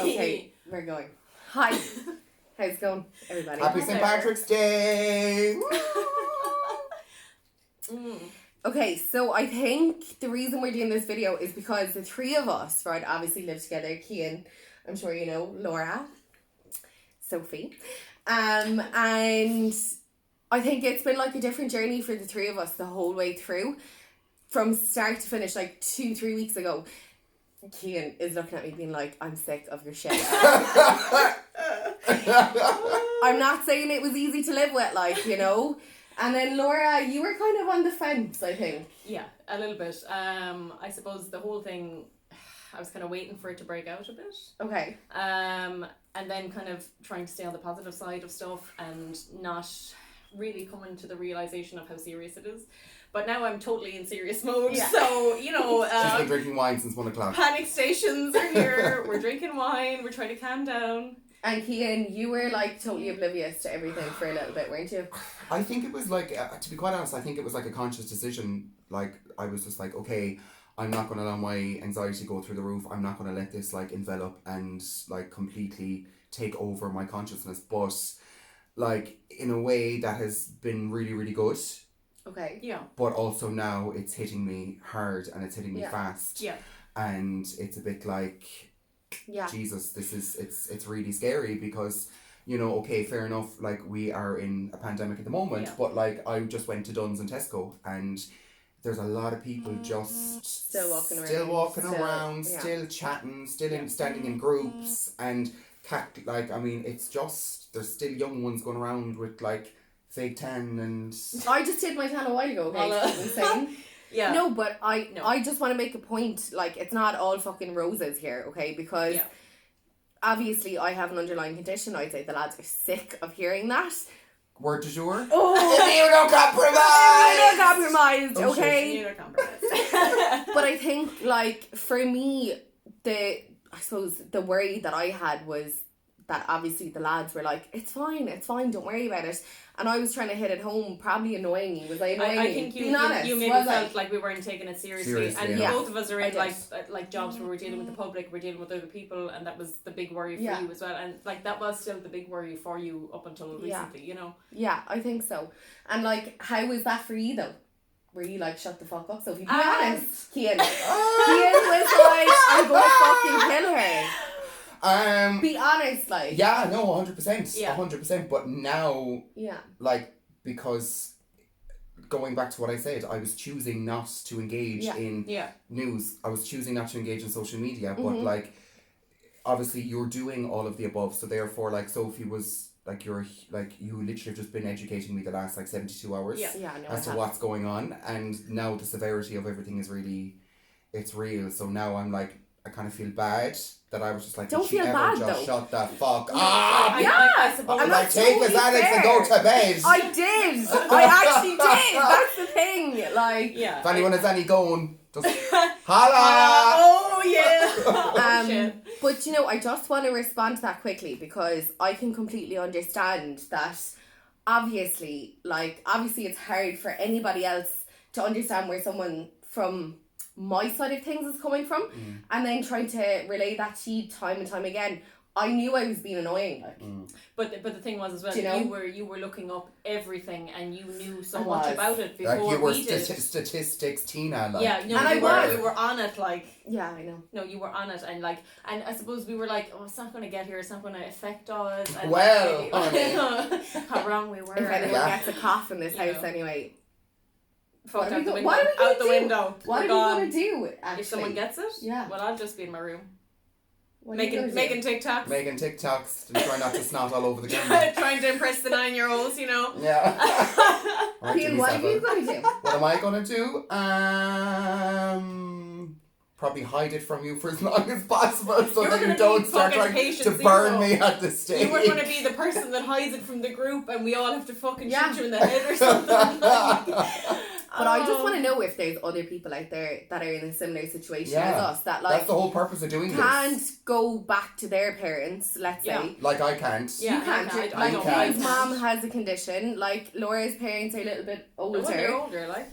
Okay, we're going. Hi. How's it going, everybody? Happy St. Patrick's Day! Okay, so I think the reason we're doing this video is because the three of us, right, obviously live together. Cian, I'm sure you know, Laura, Sophie. And I think it's been like a different journey for the three of us the whole way through. From start to finish, like 2-3 weeks ago, Cian is looking at me being like, I'm sick of your shit. I'm not saying it was easy to live with, like, you know. And then Laura, you were kind of on the fence, I think. Yeah, a little bit. I suppose the whole thing, I was kind of waiting for it to break out a bit. Okay. And then kind of trying to stay on the positive side of stuff and not really coming to the realisation of how serious it is. But now I'm totally in serious mode, yeah. So, you know... She's been drinking wine since 1 o'clock. Panic stations are here, we're drinking wine, we're trying to calm down. And Cian, you were like totally oblivious to everything for a little bit, weren't you? I think it was like, to be quite honest, I think it was like a conscious decision. Like, I was just like, okay, I'm not going to allow my anxiety go through the roof. I'm not going to let this like envelop and like completely take over my consciousness. But like in a way that has been really, really good. Okay. Yeah. But also now it's hitting me hard and it's hitting me fast. Yeah. And it's a bit like... Yeah. Jesus, it's really scary because, you know, okay, fair enough, like we are in a pandemic at the moment, but like I just went to Dunn's and Tesco and there's a lot of people just still walking around, still chatting, still standing in groups and I mean, it's just, there's still young ones going around with like fake tan and... I just did my tan a while ago, okay? It's insane. Yeah. No, but I just want to make a point, like, it's not all fucking roses here, okay? Because obviously I have an underlying condition. I'd say the lads are sick of hearing that. Word du jour? Immunocompromised! Immunocompromised, okay? Immunocompromised. But I think, like, for me, I suppose the worry that I had was that obviously the lads were like, it's fine, don't worry about it. And I was trying to hit it home, probably annoying you. Was I annoying you? I think you maybe felt like we weren't taking it seriously. And both of us are in like jobs where we're dealing with the public, we're dealing with other people, and that was the big worry for you as well. And like that was still the big worry for you up until recently, you know? Yeah, I think so. And like, how was that for you though? Were you like, shut the fuck up? So if you be honest, Cian. Cian was like, I'm gonna fucking kill her. Be honest, like. Yeah, no, 100%. Yeah. 100%. But now, like, because going back to what I said, I was choosing not to engage in news. I was choosing not to engage in social media. But, like, obviously you're doing all of the above. So, therefore, like, Sophie was, like, you literally have just been educating me the last, like, 72 hours as to what's going on. And now the severity of everything is really, it's real. So now I'm, like, I kind of feel bad that I was just like, don't feel bad though. Shut the fuck up. I suppose. I'm like, take the Xanax and go to bed. I did. I actually did. That's the thing. Like, if anyone has any going, just holla. Oh yeah. Shit. But you know, I just want to respond to that quickly because I can completely understand that. Obviously, it's hard for anybody else to understand where someone from my side of things is coming from, and then trying to relay that to you time and time again. I knew I was being annoying, like. But the thing was as well, you were looking up everything and you knew so much about it before like you were we did. Statistics Tina, like. Yeah, no, and we were on it, like. Yeah, I know. No, you were on it, and like, and I suppose we were like, oh, it's not going to get here, it's not going to affect us. And well, how wrong we were. If anyone gets a cough in this house, anyway. Fucked out the window. Out the window. What are we going to do, actually? If someone gets it? Yeah. Well, I'll just be in my room. Making TikToks. Making TikToks and trying not to snot all over the camera. Trying to impress the 9-year-olds, you know? Yeah. Cian, what are you going to do? What am I going to do? Probably hide it from you for as long as possible so that you don't start trying to burn me at the stage. You were going to be the person that hides it from the group and we all have to fucking shoot you in the head or something. But I just want to know if there's other people out there that are in a similar situation as us that like that's the whole purpose of doing can't this. Go back to their parents, let's say. Like I can't. Yeah, you can't. I don't. His mom has a condition. Like Laura's parents are a little bit older. They're older, like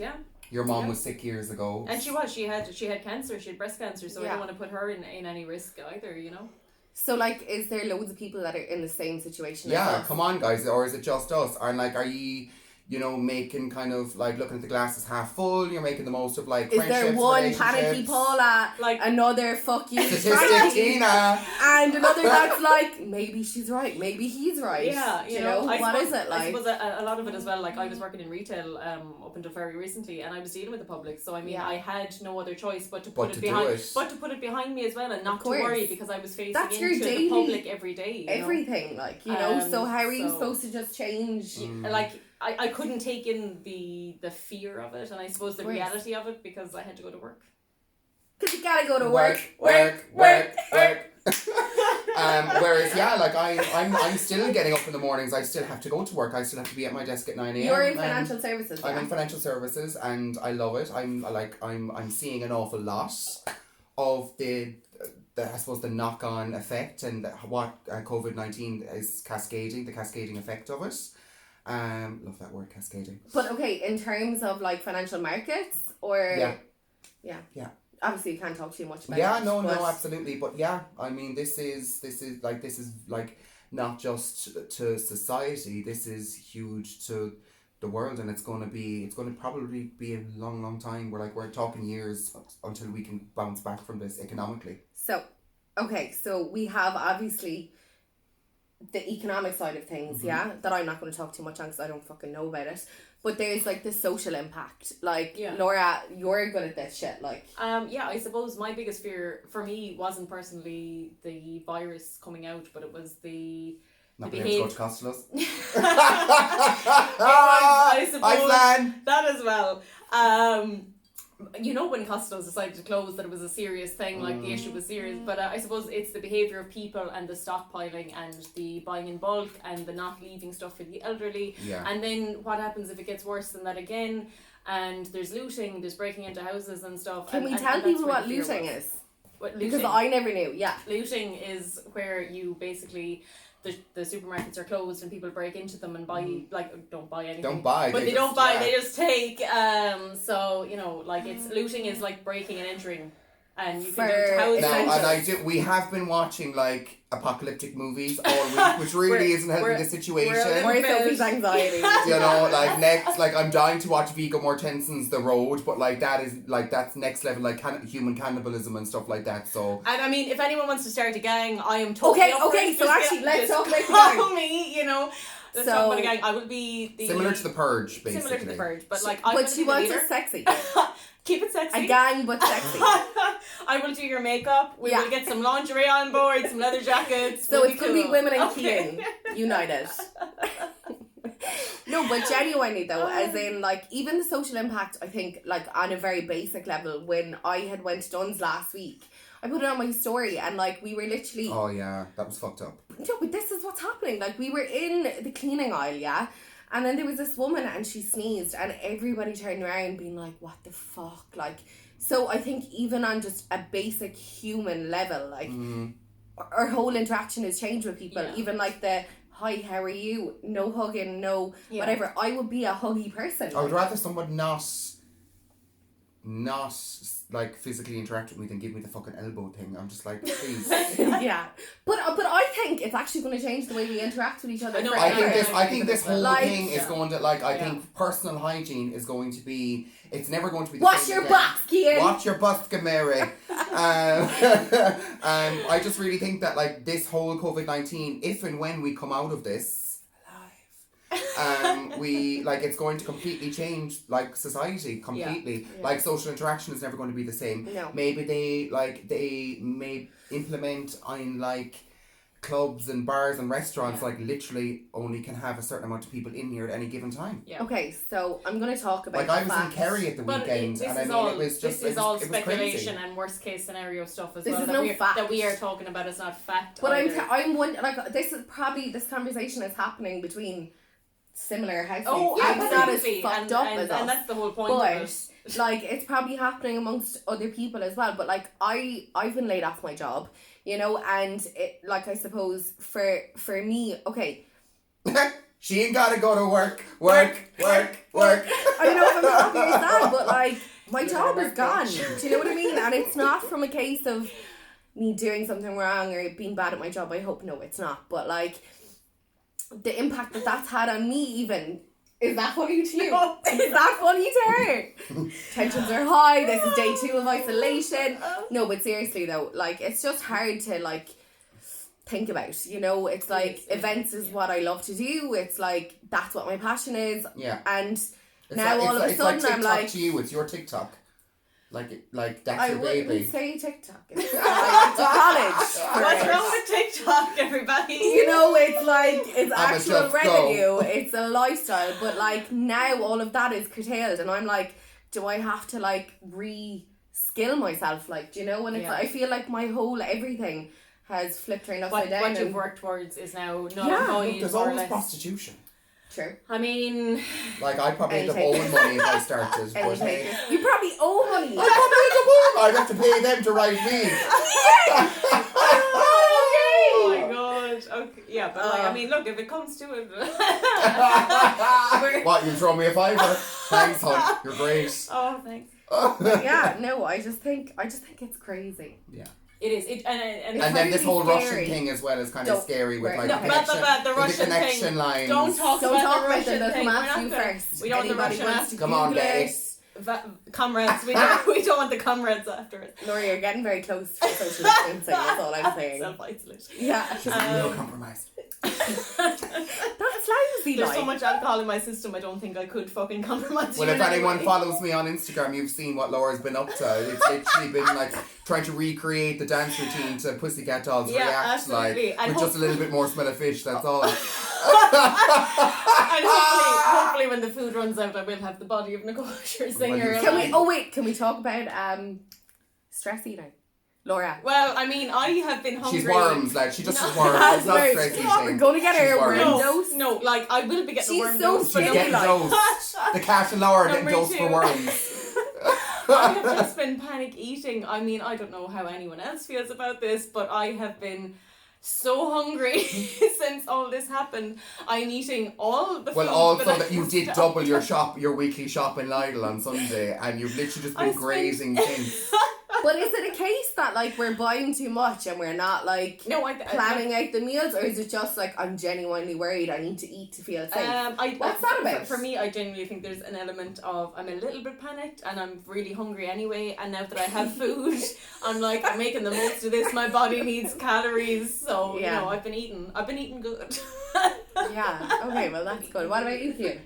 Your mom was sick years ago. And she had cancer, she had breast cancer, so I don't want to put her in any risk either, you know? So, like, is there loads of people that are in the same situation? Yeah, come on, guys. Or is it just us? Or, like, are you, you know, making kind of, like, looking at the glass as half full? You're making the most of, like, is there one panicky Paula, like another fuck you statistic Tina, and another that's like, maybe she's right, maybe he's right. Yeah, you know what is it like? I suppose a lot of it as well, like I was working in retail up until very recently, and I was dealing with the public, so I mean I had no other choice but to put it behind me as well, and not to worry, because I was facing into the public every day. Everything, like, you know, so how are you supposed to just change? Like, I couldn't take in the fear of it, and I suppose the reality of it, because I had to go to work. Because you gotta go to work. Whereas, yeah, like I'm still getting up in the mornings. I still have to go to work. I still have to be at my desk at 9 a.m. You're in financial services. I'm in financial services, and I love it. I'm seeing an awful lot of the I suppose the knock-on effect, and what COVID-19 is the cascading effect of it. Love that word, cascading. But okay, in terms of like financial markets, or yeah. Obviously, you can't talk too much about it. Yeah, no, absolutely. But yeah, I mean, this is not just to society. This is huge to the world, and it's going to probably be a long, long time. We're talking years until we can bounce back from this economically. So, okay, so we have obviously the economic side of things, that I'm not going to talk too much on because I don't fucking know about it. But there's like the social impact. Like, Laura, you're good at this shit. Like, I suppose my biggest fear for me wasn't personally the virus coming out, but it was the behaviour. Not being able to go to Costello's. I suppose that as well. You know, when Costello's decided to close, that it was a serious thing, like the issue was serious, but I suppose it's the behaviour of people and the stockpiling and the buying in bulk and the not leaving stuff for the elderly, and then what happens if it gets worse than that again, and there's looting, there's breaking into houses and stuff. Can we tell people what looting is? What looting? Because I never knew. Looting is where you basically... The supermarkets are closed and people break into them and buy, don't buy anything. But they don't buy, they just take, so, you know, like, it's looting is like breaking and entering. And you can do it and we have been watching, like, apocalyptic movies all week, which really isn't helping the situation. We're Sophie's anxiety. You know, like, next, like, I'm dying to watch Viggo Mortensen's The Road, but, like, that's next level, like, human cannibalism and stuff like that, so. And, I mean, if anyone wants to start a gang, I am totally Okay, so actually, let's talk about the gang. Follow me, you know. Let's talk about a gang. I will be similar to The Purge, basically. Similar to The Purge, but, like, but she wants it sexy. Keep it sexy. A gang, but sexy. I will do your makeup. We will get some lingerie on board, some leather jackets. So it could be women and Cian united. No, but genuinely though, as in, like, even the social impact, I think, like, on a very basic level, when I had went to Dunn's last week, I put it on my story, and, like, we were literally... Oh yeah, that was fucked up. No, but this is what's happening. Like, we were in the cleaning aisle, and then there was this woman and she sneezed and everybody turned around being like, what the fuck? Like, so I think even on just a basic human level, like, our whole interaction has changed with people. Even like the, hi, how are you? No hugging, no whatever. I would be a huggy person. I would rather someone not like physically interact with me than give me the fucking elbow thing. I'm just like, please. But I think it's actually going to change the way we interact with each other. I think this whole thing is going to, like, I think personal hygiene is going to be, it's never going to be the Wash same your again. butts, Cian. Watch your butts, Mary. I just really think that, like, this whole COVID-19, if and when we come out of this it's going to completely change, like, society completely. Like, social interaction is never going to be the same. Maybe they may implement on, like, clubs and bars and restaurants, like, literally only can have a certain amount of people in here at any given time. Okay, so I'm going to talk about, like, I was in Kerry at the weekend, and I mean, it was just, this is all speculation and worst case scenario stuff as well. That we are talking about. It's not fact. But I'm wondering, like, this conversation is happening between similar households. It's not as fucked up as us. And that's the whole point but, of it. Like, it's probably happening amongst other people as well. But, like, I've been laid off my job, you know, and it, like, I suppose for me, okay. She ain't gotta go to work. I don't know if I'm happy with that, but, like, my job is gone. Do you know what I mean? And it's not from a case of me doing something wrong or being bad at my job. I hope no, it's not. But like the impact that's had on me even. Is that funny to you? Is that funny to her? Tensions are high. This is day 2 of isolation. No, but seriously though, like it's just hard to like think about. You know, it's like events is what I love to do. It's like that's what my passion is. Yeah. And it's now like, all of a sudden like I'm like, to you, it's your TikTok. Like that's I your baby. I wouldn't say TikTok. I went to college. What's wrong with TikTok, everybody? You know, it's like, it's actual revenue, it's a lifestyle, but like now all of that is curtailed and I'm like, do I have to like re-skill myself? Like, do you know, and it's like, I feel like my whole everything has flipped around upside down. What you've worked towards is now not avoided. There's always prostitution. True. I mean, like I'd probably end up owing money if I started. But hey, you probably owe money. I'd probably end up owing. I'd have to pay them to write me. Oh my god. Okay. Yeah, but like, I mean, look, if it comes to it. What, you throw me a fiver? Thanks, hon. You're great. Oh, thanks. Yeah, no, I just think it's crazy. Yeah. It is. And then this whole scary. Russian thing as well is kind of scary with like the Russian connection thing. lines. Don't talk about the Russian thing. Come after you first. We don't want the Russian after. Come on, guys. Comrades, we don't want the comrades after it. Laura, you're getting very close to social distancing, that's all I'm saying. Self-isolation. Yeah. She's real compromised. That's lousy. There's so much alcohol in my system, I don't think I could fucking compromise. Well, if anyone follows me on Instagram, you've seen what Laura's been up to. It's literally been like trying to recreate the dance routine to Pussycat Dolls React, absolutely. like, with just a little bit more smell of fish, that's all. And hopefully when the food runs out, I will have the body of Nicole Singer. Can we talk about stress eating? Laura. Well, I mean, I have been hungry. She's worms, like, she just is worms. It's not stress eating. We're going to get her a worm dose. No, like, I will be getting a worm dose. She's so getting dosed. The cat and Laura getting dosed for worms. I have just been panic eating. I mean, I don't know how anyone else feels about this, but I have been so hungry since all this happened. I'm eating all the food. Well, also that you did double your weekly shop in Lidl on Sunday, and you've literally just been grazing since. But is it a case that like we're buying too much and we're not like planning out the meals, or is it just like I'm genuinely worried I need to eat to feel safe? What's that about? For me, I genuinely think there's an element of I'm a little bit panicked and I'm really hungry anyway, and now that I have food, I'm like, I'm making the most of this. My body needs calories, so you know I've been eating good. Yeah. Okay. Well, that's good. What about you, Hugh?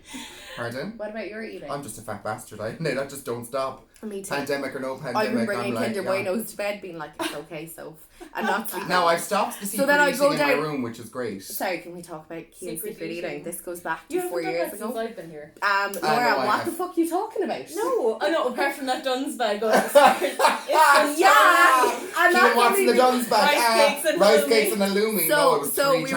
Pardon? What about your eating? I'm just a fat bastard. I just don't stop. Me too. Pandemic or no pandemic. I've been bringing Kinder Buenos to bed, being like, it's okay, so and not sleeping. No, I've stopped the secret eating in my room, which is great. Sorry, can we talk about Kian's secret eating? This goes back to 4 years ago. Since I've been here. Laura, what the fuck are you talking about? No, apart from that Dunn's bag. And what's in the Dunn's bag? Rice cakes and halloumi. So we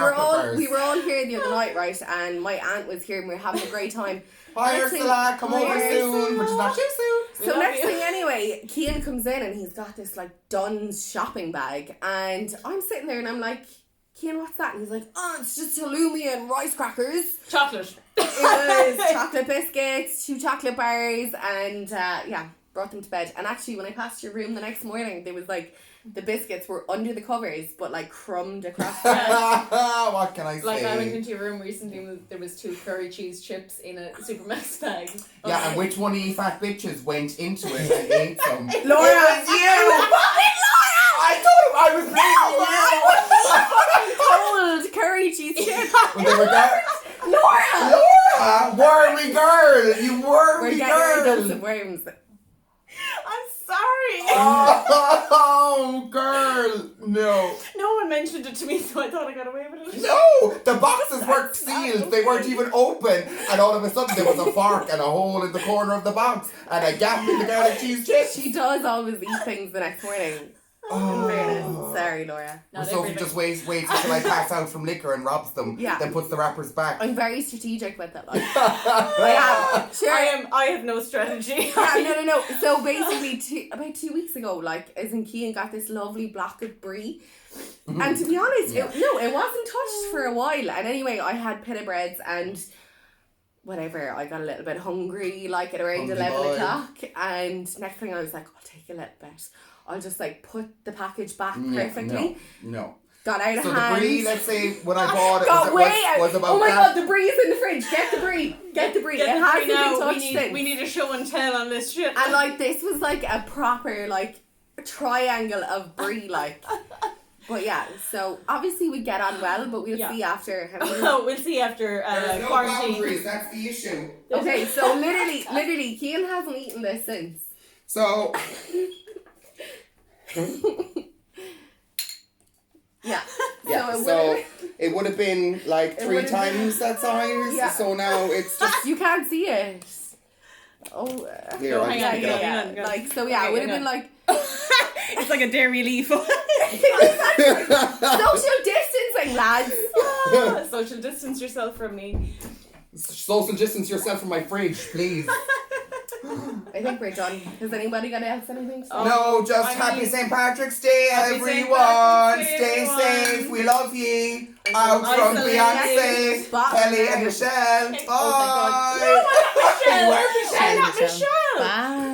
were all here the other night, right? And my aunt was here and we were having a great time. Hi Ursula, come over soon, which is not too soon. So next thing anyway, Cian comes in and he's got this like Dunn's shopping bag, and I'm sitting there and I'm like, Cian, what's that? And he's like, oh, it's just halloumi and rice crackers. Chocolate. It was chocolate biscuits, 2 chocolate bars, and brought them to bed. And actually when I passed your room the next morning, there was like, the biscuits were under the covers, but like crumbed across the bed. What can I say? Like I went into your room recently and there was 2 curry cheese chips in a Supermax bag. Yeah, and which one of you fat bitches went into it and ate some? Laura, it was you! I thought I was I was fucking cold curry cheese chips. When they were there. Laura, wormy girl, you wormy girl. We're getting a dose of worms. I'm sorry. Oh, girl, no. No one mentioned it to me, so I thought I got away with it. No, the boxes weren't sealed. They weren't even open. And all of a sudden there was a fork and a hole in the corner of the box and a gap in the garlic cheese chips. She does always eat things the next morning. In fairness. Sorry, Laura. No, Sophie just waits until I pass out from liquor and robs them. Yeah. Then puts the wrappers back. I'm very strategic with it. Like. I have no strategy. No. So basically, about 2 weeks ago, like, as in Cian got this lovely block of brie. And to be honest, it wasn't touched for a while. And anyway, I had pita breads and whatever. I got a little bit hungry, like at around 11 o'clock. And next thing I was like, I'll take a little bit. I'll just like put the package back perfectly. No. Got out of hand. So the brie, let's say when I bought it, was about oh my god, the brie is in the fridge. Get the brie. It hasn't been touched since. We need a show and tell on this shit. And like this was like a proper like triangle of brie like. But yeah, so obviously we get on well, but we'll see after. We'll see after There's no quarantine. boundaries, that's the issue. Okay, so literally, Cian hasn't eaten this since. So. Yeah. So it would have been like 3 times that size. Yeah. So now it's just. You can't see it. Oh. Here, hang on. Like, so yeah, it would have been like. It's like a dairy leaf. Social distancing, lads. Social distance yourself from me. Social distance yourself from my fridge, please. I think we're done. Has anybody got else anything? No, just happy St. Patrick's Day, everyone. Stay safe. We love ye. Out from Beyonce, Kelly and Michelle. Bye. Oh my god. No, not Michelle. Michelle. Not Michelle. Bye.